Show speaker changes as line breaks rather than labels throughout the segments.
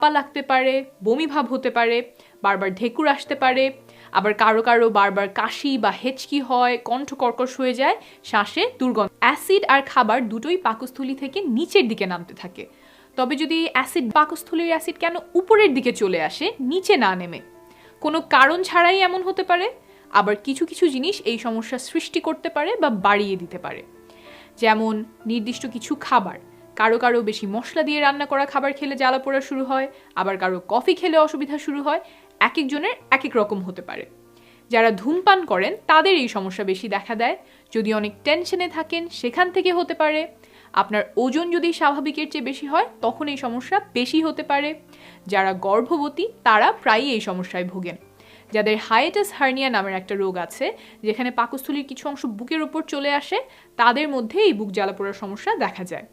পা লাগতে পারে, বমি ভাব হতে পারে, বারবার ঢেকুর আসতে পারে, আবার কারো কারো বারবার কাশি বা হেঁচকি হয়, কণ্ঠ কর্কশ হয়ে যায়, শ্বাসে দুর্গন্ধ। অ্যাসিড আর খাবার দুটোই পাকস্থলী থেকে নিচের দিকে নামতে থাকে। তবে যদি পাকস্থলীর অ্যাসিড কেন উপরের দিকে চলে আসে, নিচে না নেমে? কোনো কারণ ছাড়াই এমন হতে পারে। আবার কিছু কিছু জিনিস এই সমস্যা সৃষ্টি করতে পারে বা বাড়িয়ে দিতে পারে। যেমন নির্দিষ্ট কিছু খাবার, কারো কারো বেশি মশলা দিয়ে রান্না করা খাবার খেলে জ্বালা পোড়া শুরু হয়, আবার কারো কফি খেলে অসুবিধা শুরু হয়। এক একজনের এক এক রকম হতে পারে। যারা ধূমপান করেন তাদের এই সমস্যা বেশি দেখা দেয়। যদি অনেক টেনশনে থাকেন সেখান থেকে হতে পারে। আপনার ওজন যদি স্বাভাবিকের চেয়ে বেশি হয় তখন এই সমস্যা বেশি হতে পারে। যারা গর্ভবতী তারা প্রায়ই এই সমস্যায় ভোগেন। যাদের হাইটাস হার্নিয়া নামের একটা রোগ আছে, যেখানে পাকস্থলীর কিছু অংশ বুকের ওপর চলে আসে, তাদের মধ্যে এই বুক জ্বালা পোড়ার সমস্যা দেখা যায়।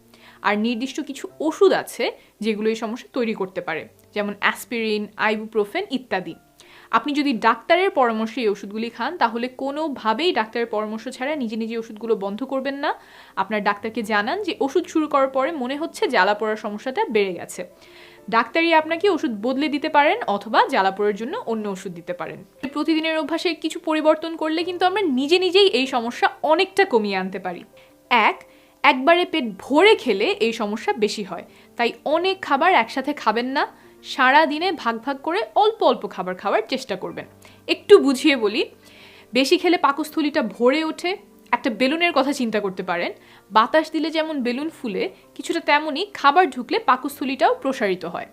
আর নির্দিষ্ট কিছু ওষুধ আছে যেগুলো এই সমস্যা তৈরি করতে পারে, যেমন অ্যাসপিরিন, আইবুপ্রোফেন ইত্যাদি। আপনি যদি ডাক্তারের পরামর্শে এই ওষুধগুলি খান তাহলে কোনোভাবেই ডাক্তারের পরামর্শ ছাড়া নিজে নিজে ওষুধগুলো বন্ধ করবেন না। আপনার ডাক্তারকে জানান যে ওষুধ শুরু করার পরে মনে হচ্ছে জ্বালা পোড়ার সমস্যাটা বেড়ে গেছে। ডাক্তারই আপনাকে ওষুধ বদলে দিতে পারেন অথবা জ্বালা পোড়ার জন্য অন্য ওষুধ দিতে পারেন। প্রতিদিনের অভ্যাসে কিছু পরিবর্তন করলে কিন্তু আমরা নিজে নিজেই এই সমস্যা অনেকটা কমিয়ে আনতে পারি। একবারে পেট ভরে খেলে এই সমস্যা বেশি হয়, তাই অনেক খাবার একসাথে খাবেন না। সারা দিনে ভাগ ভাগ করে অল্প অল্প খাবার খাওয়ার চেষ্টা করবেন। একটু বুঝিয়ে বলি, বেশি খেলে পাকস্থলীটা ভরে ওঠে। একটা বেলুনের কথা চিন্তা করতে পারেন। বাতাস দিলে যেমন বেলুন ফুলে, কিছুটা তেমনই খাবার ঢুকলে পাকস্থলীটাও প্রসারিত হয়।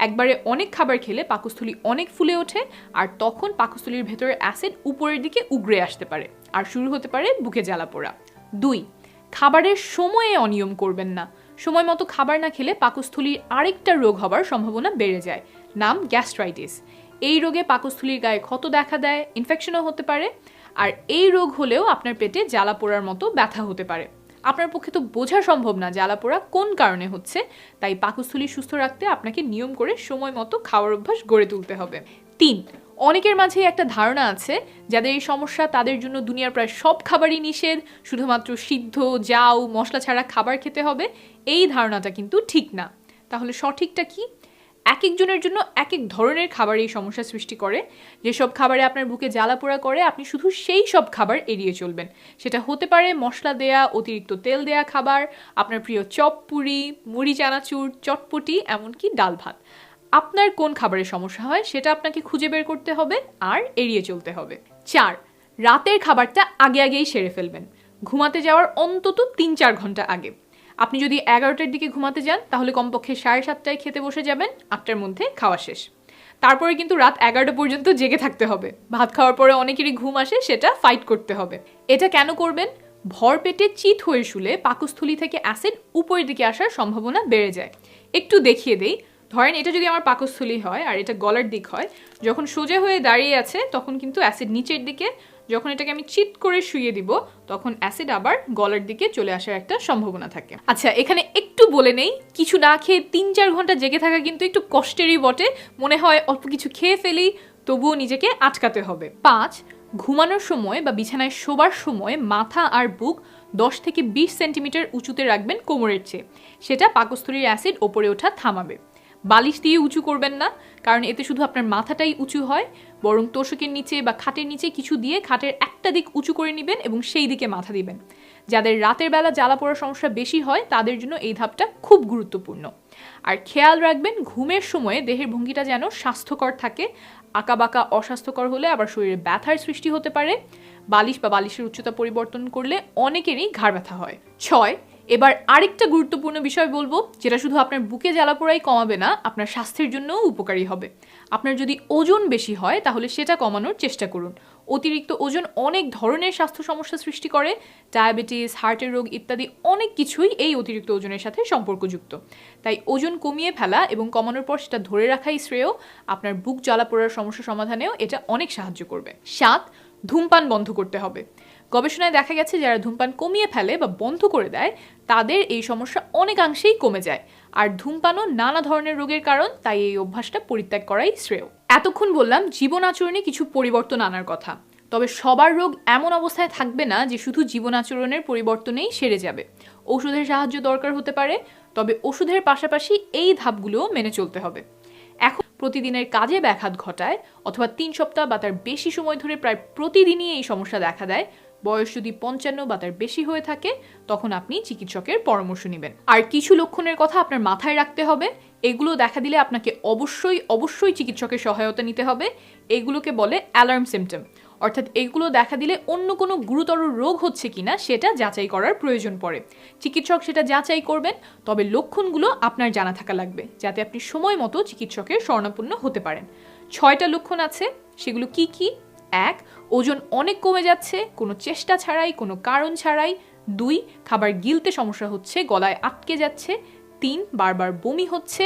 একবারে অনেক খাবার খেলে পাকস্থলী অনেক ফুলে ওঠে, আর তখন পাকস্থলীর ভেতরের অ্যাসিড উপরের দিকে উগড়ে আসতে পারে আর শুরু হতে পারে বুকে জ্বালা পোড়া। 2, খাবারের সময়ে অনিয়ম করবেন না। সময় মতো খাবার না খেলে পাকস্থলীর আরেকটা রোগ হবার সম্ভাবনা বেড়ে যায়, নাম গ্যাস্ট্রাইটিস। এই রোগে পাকস্থলীর গায়ে ক্ষত দেখা দেয়, ইনফেকশনও হতে পারে। আর এই রোগ হলেও আপনার পেটে জ্বালা পোড়ার মতো ব্যথা হতে পারে। আপনার পক্ষে তো বোঝা সম্ভব না জ্বালা পোড়া কোন কারণে হচ্ছে, তাই পাকস্থলী সুস্থ রাখতে আপনাকে নিয়ম করে সময় মতো খাওয়ার অভ্যাস গড়ে তুলতে হবে। 3, অনেকের মাঝে একটা ধারণা আছে যাদের এই সমস্যা তাদের জন্য দুনিয়ার প্রায় সব খাবারই নিষেধ, শুধুমাত্র সিদ্ধ, জাউ, মশলা ছাড়া খাবার খেতে হবে। এই ধারণাটা কিন্তু ঠিক না। তাহলে সঠিকটা কি? এক একজনের জন্য এক এক ধরনের খাবার এই সমস্যা সৃষ্টি করে। যেসব খাবারে আপনার বুকে জ্বালা পোড়া করে আপনি শুধু সেই সব খাবার এড়িয়ে চলবেন। সেটা হতে পারে মশলা দেয়া, অতিরিক্ত তেল দেয়া খাবার, আপনার প্রিয় চপ, পুরি, মুড়ি, চানাচুর, চটপটি, এমনকি ডাল ভাত। আপনার কোন খাবারের সমস্যা হয় সেটা আপনাকে খুঁজে বের করতে হবে আর এড়িয়ে চলতে হবে। 4, রাতের খাবারটা আগে আগেই সেরে ফেলবেন। ঘুমাতে যাওয়ার অন্তত 3-4 ঘন্টা আগে। আপনি যদি 11টার দিকে ঘুমাতে যান তাহলে কমপক্ষে 7:30টায় খেতে বসে যাবেন, 8টার মধ্যে খাওয়া শেষ। তারপরে কিন্তু রাত 11টা পর্যন্ত জেগে থাকতে হবে। ভাত খাওয়ার পরে অনেকেরই ঘুম আসে, সেটা ফাইট করতে হবে। এটা কেন করবেন? ভর পেটে চিত হয়ে শুলে পাকস্থলী থেকে অ্যাসিড উপরের দিকে আসার সম্ভাবনা বেড়ে যায়। একটু দেখিয়ে দেই। ধরেন এটা যদি আমার পাকস্থলী হয় আর এটা গলার দিক হয়, যখন সোজা হয়ে দাঁড়িয়ে আছে তখন কিন্তু অ্যাসিড নিচের দিকে, যখন এটাকে আমি চিট করে শুইয়ে দিব তখন অ্যাসিড আবার গলার দিকে চলে আসার একটা সম্ভাবনা থাকে। আচ্ছা, এখানে একটু বলে নেই, কিছু না খেয়ে 3-4 ঘন্টা জেগে থাকা কিন্তু একটু কষ্টেরই বটে। মনে হয় অল্প কিছু খেয়ে ফেলি, তবুও নিজেকে আটকাতে হবে। 5, ঘুমানোর সময় বা বিছানায় শোবার সময় মাথা আর বুক 10 থেকে 20 সেন্টিমিটার উঁচুতে রাখবেন কোমরের চেয়ে। সেটা পাকস্থলীর অ্যাসিড ওপরে ওঠা থামাবে। বালিশ দিয়ে উঁচু করবেন না, কারণ এতে শুধু আপনার মাথাটাই উঁচু হয়। বরং তোষকের নিচে বা খাটের নিচে কিছু দিয়ে খাটের একটা দিক উঁচু করে নেবেন এবং সেই দিকে মাথা দিবেন। যাদের রাতের বেলা জ্বালা পোড়ার সমস্যা বেশি হয় তাদের জন্য এই ধাপটা খুব গুরুত্বপূর্ণ। আর খেয়াল রাখবেন ঘুমের সময়ে দেহের ভঙ্গিটা যেন স্বাস্থ্যকর থাকে। আঁকাবাঁকা অস্বাস্থ্যকর হলে আবার শরীরে ব্যথার সৃষ্টি হতে পারে। বালিশ বা বালিশের উচ্চতা পরিবর্তন করলে অনেকেরই ঘাড় ব্যথা হয়। 6, এবার আরেকটা গুরুত্বপূর্ণ বিষয় বলবো, যেটা শুধু আপনার বুকে জ্বালা পোড়াই কমাবে না, আপনার স্বাস্থ্যের জন্যও উপকারী হবে। আপনার যদি ওজন বেশি হয় তাহলে সেটা কমানোর চেষ্টা করুন। অতিরিক্ত ওজন অনেক ধরনের স্বাস্থ্য সমস্যা সৃষ্টি করে। ডায়াবেটিস, হার্টের রোগ ইত্যাদি অনেক কিছুই এই অতিরিক্ত ওজনের সাথে সম্পর্কযুক্ত। তাই ওজন কমিয়ে ফেলা এবং কমানোর পর সেটা ধরে রাখাই শ্রেয়। আপনার বুক জ্বালা পোড়ার সমস্যা সমাধানেও এটা অনেক সাহায্য করবে। 7, ধূমপান বন্ধ করতে হবে। গবেষণায় দেখা গেছে যারা ধূমপান কমিয়ে ফেলে বা বন্ধ করে দেয় তাদের এই সমস্যা অনেকাংশেই কমে যায়। আর ধূমপানও নানা ধরনের রোগের কারণ, তাই এই অভ্যাসটা পরিত্যাগ করাই শ্রেয়। এতক্ষণ বললাম জীবন আচরণে কিছু পরিবর্তন আনার কথা। তবে সবার রোগ এমন অবস্থায় থাকবে না যে শুধু জীবন আচরণের পরিবর্তনেই সেরে যাবে। ওষুধের সাহায্য দরকার হতে পারে, তবে ওষুধের পাশাপাশি এই ধাপগুলোও মেনে চলতে হবে। প্রতিদিনের কাজে ব্যাঘাত ঘটায় অথবা 3 সপ্তাহ বা তার বেশি সময় ধরে প্রায় প্রতিদিনই এই সমস্যা দেখা দেয়, বয়স যদি 55 বা তার বেশি হয়ে থাকে, তখন আপনি চিকিৎসকের পরামর্শ নেবেন। আর কিছু লক্ষণের কথা আপনার মাথায় রাখতে হবে। এগুলো দেখা দিলে আপনাকে অবশ্যই চিকিৎসকের সহায়তা নিতে হবে। এগুলোকে বলে অ্যালার্ম সিমটম, অর্থাৎ এগুলো দেখা দিলে অন্য কোনো গুরুতর রোগ হচ্ছে কিনা সেটা যাচাই করার প্রয়োজন পড়ে। চিকিৎসক সেটা যাচাই করবেন, তবে লক্ষণগুলো আপনার জানা থাকা লাগবে যাতে আপনি সময় মতো চিকিৎসকের শরণাপন্ন হতে পারেন। 6টা লক্ষণ আছে, সেগুলো কি কি? 1. ওজন অনেক কমে যাচ্ছে কোনো চেষ্টা ছাড়াই, কোনো কারণ ছাড়াই। 2. খাবার গিলতে সমস্যা হচ্ছে, গলায় আটকে যাচ্ছে। 3. বারবার বমি হচ্ছে।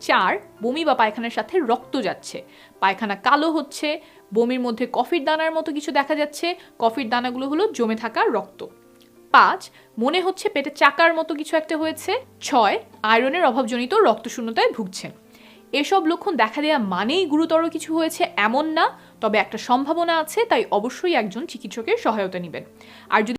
4. বমি বা পায়খানার সাথে রক্ত যাচ্ছে, পায়খানা কালো হচ্ছে, বমির মধ্যে কফির দানার মতো কিছু দেখা যাচ্ছে, কফির দানাগুলো হলো জমে থাকা রক্ত। 5. মনে হচ্ছে পেটে চাকার মতো কিছু একটা হয়েছে। 6. আয়রনের অভাবজনিত রক্তশূন্যতায় ভুগছেন। এসব লক্ষণ দেখা দেওয়া মানেই গুরুতর কিছু হয়েছে এমন না, তবে একটা সম্ভাবনা আছে, তাই অবশ্যই একজন চিকিৎসকের সহায়তা নেবেন। আর যদি